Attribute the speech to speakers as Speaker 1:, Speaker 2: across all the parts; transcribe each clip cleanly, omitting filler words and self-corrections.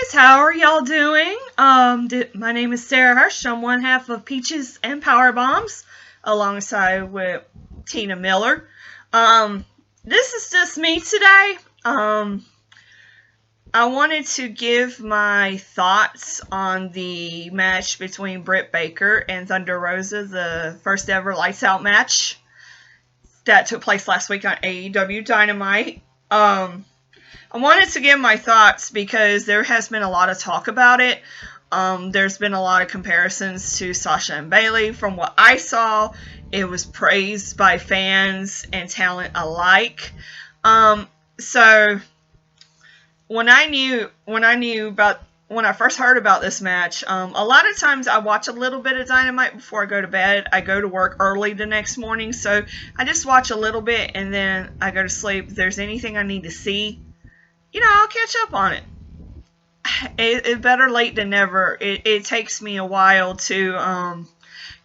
Speaker 1: guys, how are y'all doing? My name is Sarah Hirsch. I'm one half of Peaches and Power Bombs, alongside with Tina Miller. This is just me today. I wanted to give my thoughts on the match between Britt Baker and Thunder Rosa, the first ever Lights Out match that took place last week on AEW Dynamite. I wanted to give my thoughts because there has been a lot of talk about it. There's been a lot of comparisons to Sasha and Bayley. From what I saw, it was praised by fans and talent alike. So when I first heard about this match, a lot of times I watch a little bit of Dynamite before I go to bed. I go to work early the next morning, so I just watch a little bit and then I go to sleep. If there's anything I need to see, I'll catch up on it. It's better late than never. It takes me a while to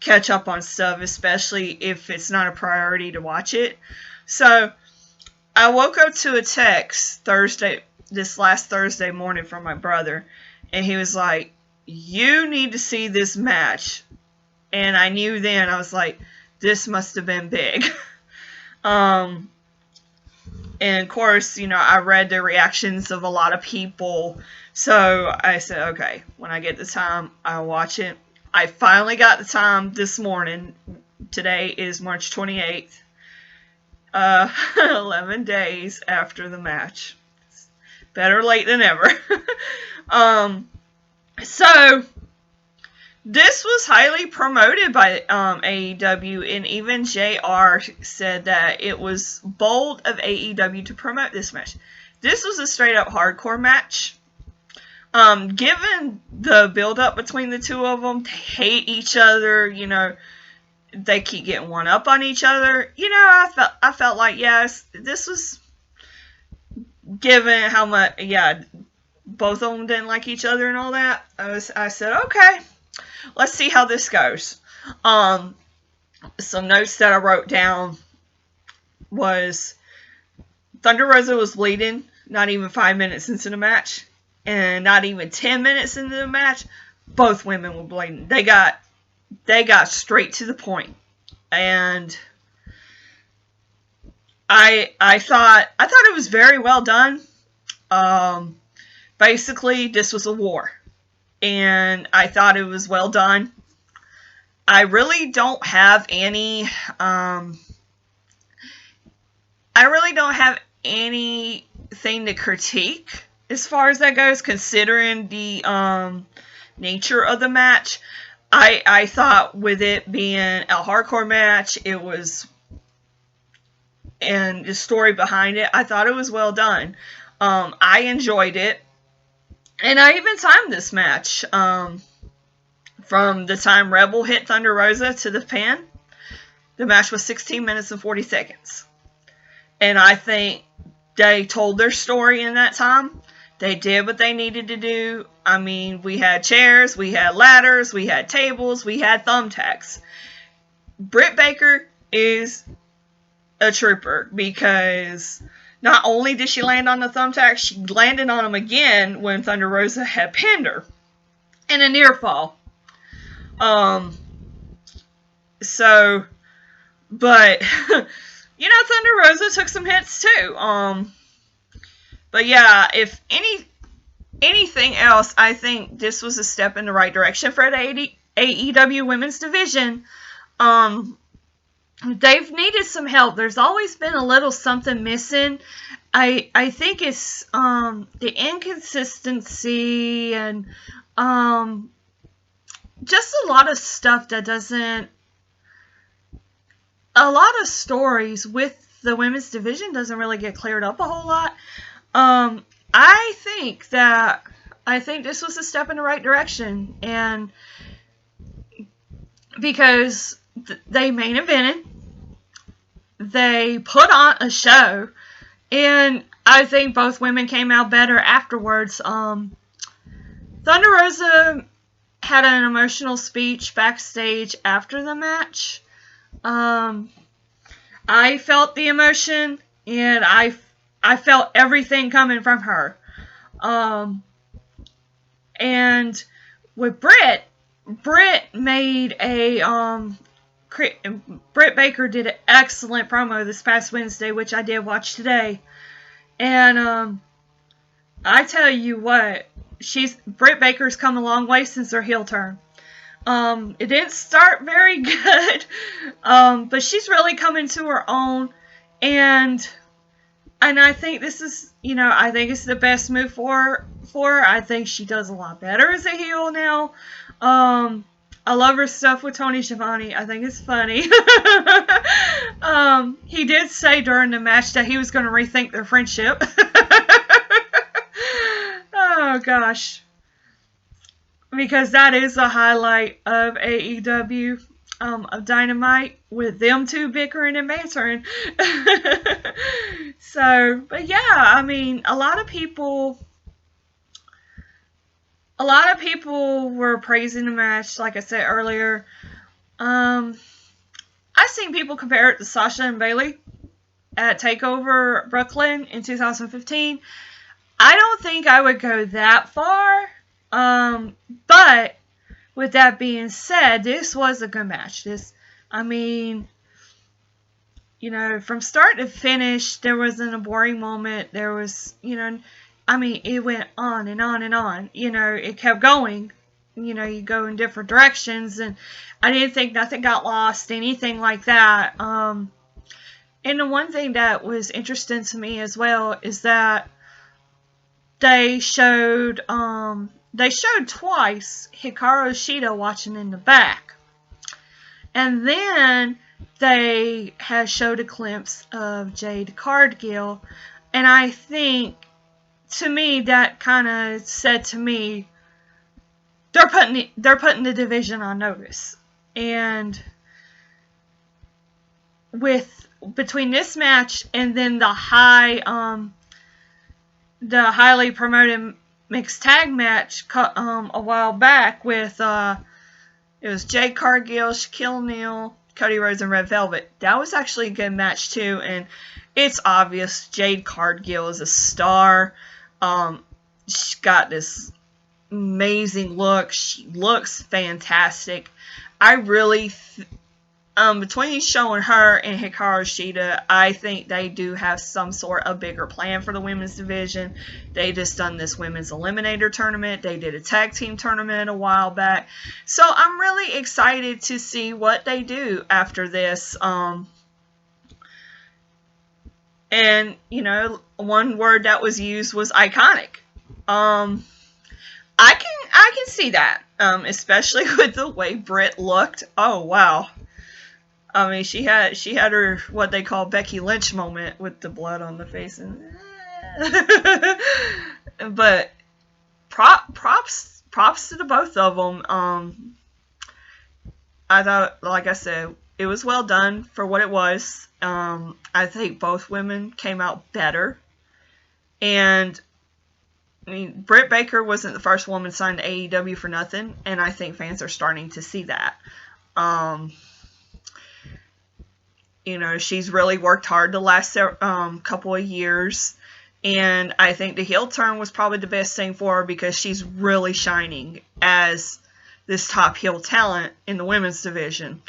Speaker 1: catch up on stuff, especially if it's not a priority to watch it. So I woke up to a text this last Thursday morning from my brother, and he was like, "You need to see this match." And I knew then, I was like, this must have been big. And of course, I read the reactions of a lot of people. So I said, okay, when I get the time, I'll watch it. I finally got the time this morning. Today is March 28th. 11 days after the match. Better late than ever. So this was highly promoted by AEW, and even JR said that it was bold of AEW to promote this match. This was a straight up hardcore match. Given the build up between the two of them, they hate each other, they keep getting one up on each other. I felt like, yes, this was, given how much, both of them didn't like each other and all that, I said, okay, let's see how this goes. Some notes that I wrote down was Thunder Rosa was bleeding not even 5 minutes into the match, and not even 10 minutes into the match, both women were bleeding. They got straight to the point, and I thought it was very well done. Basically, this was a war, and I thought it was well done. I really don't have anything to critique as far as that goes, considering the nature of the match. I thought with it being a hardcore match, it was, and the story behind it, I thought it was well done. I enjoyed it. And I even timed this match. From the time Rebel hit Thunder Rosa to the pin, the match was 16 minutes and 40 seconds. And I think they told their story in that time. They did what they needed to do. I mean, we had chairs, we had ladders, we had tables, we had thumbtacks. Britt Baker is a trooper, because not only did she land on the thumbtack, she landed on them again when Thunder Rosa had pinned her in a near fall. But Thunder Rosa took some hits too. But yeah, if anything else, I think this was a step in the right direction for the AEW women's division. They've needed some help. There's always been a little something missing. I think it's the inconsistency and just a lot of stuff that doesn't, a lot of stories with the women's division doesn't really get cleared up a whole lot. I think this was a step in the right direction, and because they main evented, they put on a show, and I think both women came out better afterwards. Thunder Rosa had an emotional speech backstage after the match. I felt the emotion, and I felt everything coming from her. And with Britt made a Britt Baker did an excellent promo this past Wednesday, which I did watch today. And I tell you what, Britt Baker's come a long way since her heel turn. It didn't start very good, but she's really coming to her own, and I think this is, I think it's the best move for her. I think she does a lot better as a heel now. I love her stuff with Tony Schiavone. I think it's funny. He did say during the match that he was going to rethink their friendship. Oh, gosh. Because that is the highlight of AEW, of Dynamite, with them two bickering and bantering. So, but yeah, I mean, a lot of people were praising the match, like I said earlier. I've seen people compare it to Sasha and Bayley at TakeOver Brooklyn in 2015. I don't think I would go that far. But with that being said, this was a good match. From start to finish, there wasn't a boring moment. There was, it went on and on and on. It kept going. You go in different directions, and I didn't think nothing got lost, anything like that. And the one thing that was interesting to me as well is that they showed twice Hikaru Shida watching in the back. And then they had showed a glimpse of Jade Cargill. And I think, to me, that kind of said to me, they're putting the division on notice. And between this match and then the highly promoted mixed tag match a while back with it was Jade Cargill, Shaquille O'Neal, Cody Rhodes, and Red Velvet. That was actually a good match too, and it's obvious Jade Cargill is a star. She's got this amazing look. She looks fantastic. I really between showing her and Hikaru Shida, I think they do have some sort of bigger plan for the women's division. They just done this women's eliminator tournament. They did a tag team tournament a while back. So I'm really excited to see what they do after this. And, one word that was used was iconic. I can see that, especially with the way Britt looked. Oh, wow. I mean, she had her, what they call Becky Lynch moment with the blood on the face. But props to the both of them. I thought, like I said, it was well done for what it was. I think both women came out better. And, I mean, Britt Baker wasn't the first woman signed to AEW for nothing. And I think fans are starting to see that. She's really worked hard the last couple of years. And I think the heel turn was probably the best thing for her because she's really shining as this top heel talent in the women's division.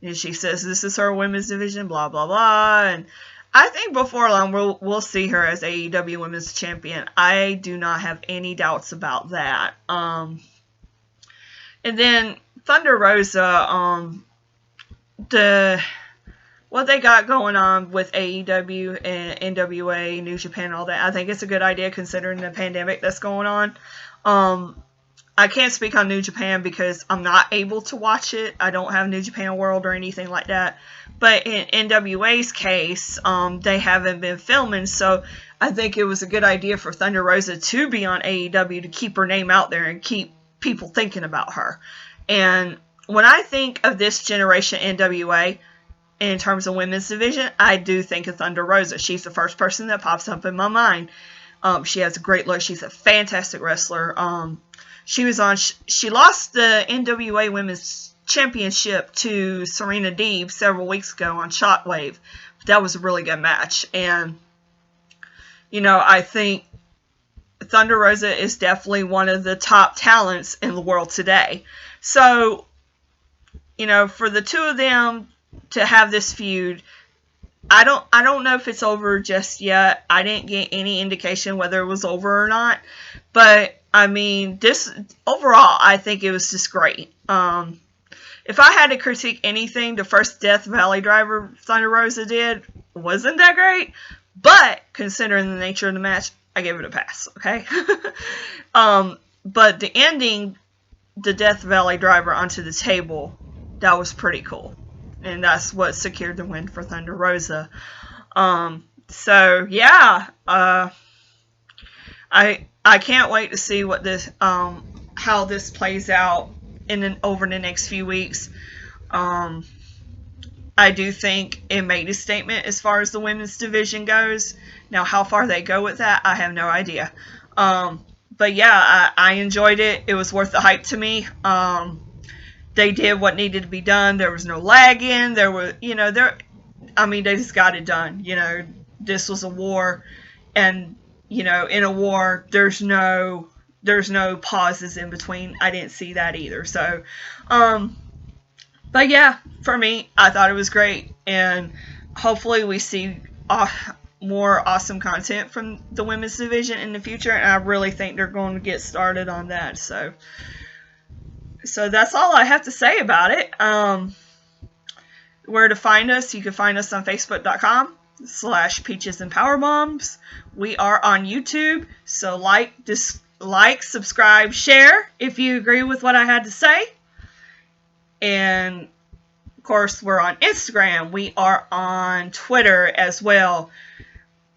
Speaker 1: And she says this is her women's division, blah, blah, blah. And I think before long we'll see her as AEW Women's Champion. I do not have any doubts about that. And then Thunder Rosa, what they got going on with AEW and NWA, New Japan, all that, I think it's a good idea considering the pandemic that's going on. I can't speak on New Japan because I'm not able to watch it. I don't have New Japan World or anything like that. But in NWA's case, they haven't been filming, so I think it was a good idea for Thunder Rosa to be on AEW to keep her name out there and keep people thinking about her. And when I think of this generation NWA, in terms of women's division, I do think of Thunder Rosa. She's the first person that pops up in my mind. She has a great look. She's a fantastic wrestler. She lost the NWA Women's Championship to Serena Deeb several weeks ago on Shockwave. That was a really good match. And, I think Thunder Rosa is definitely one of the top talents in the world today. So, for the two of them to have this feud, I don't know if it's over just yet. I didn't get any indication whether it was over or not. But I mean, this overall, I think it was just great. If I had to critique anything, the first Death Valley driver Thunder Rosa did wasn't that great. But considering the nature of the match, I gave it a pass. Okay. But the ending, the Death Valley driver onto the table, that was pretty cool. And that's what secured the win for Thunder Rosa. So yeah, I can't wait to see what this how this plays out over the next few weeks. I do think it made a statement as far as the women's division goes. Now, how far they go with that, I have no idea. But yeah, I enjoyed it. It was worth the hype to me. They did what needed to be done. There was no lagging. There were, they just got it done. This was a war, and in a war, there's no pauses in between. I didn't see that either. So, but yeah, for me, I thought it was great, and hopefully we see more awesome content from the women's division in the future, and I really think they're going to get started on that. So that's all I have to say about it. Where to find us? You can find us on Facebook.com/Peaches and Powerbombs. We are on YouTube, so like, subscribe, share if you agree with what I had to say. And of course, we're on Instagram. We are on Twitter as well.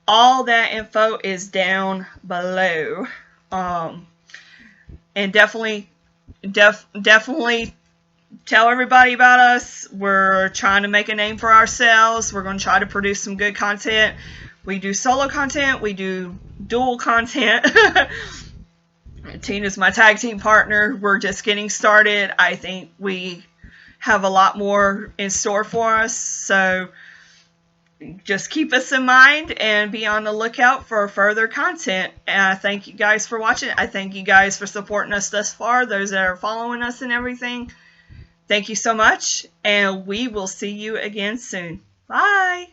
Speaker 1: All that info is down below. And definitely tell everybody about us. We're trying to make a name for ourselves. We're going to try to produce some good content. We do solo content. We do dual content. Tina's my tag team partner. We're just getting started. I think we have a lot more in store for us. So just keep us in mind and be on the lookout for further content. And I thank you guys for watching. I thank you guys for supporting us thus far, those that are following us and everything. Thank you so much, and we will see you again soon. Bye!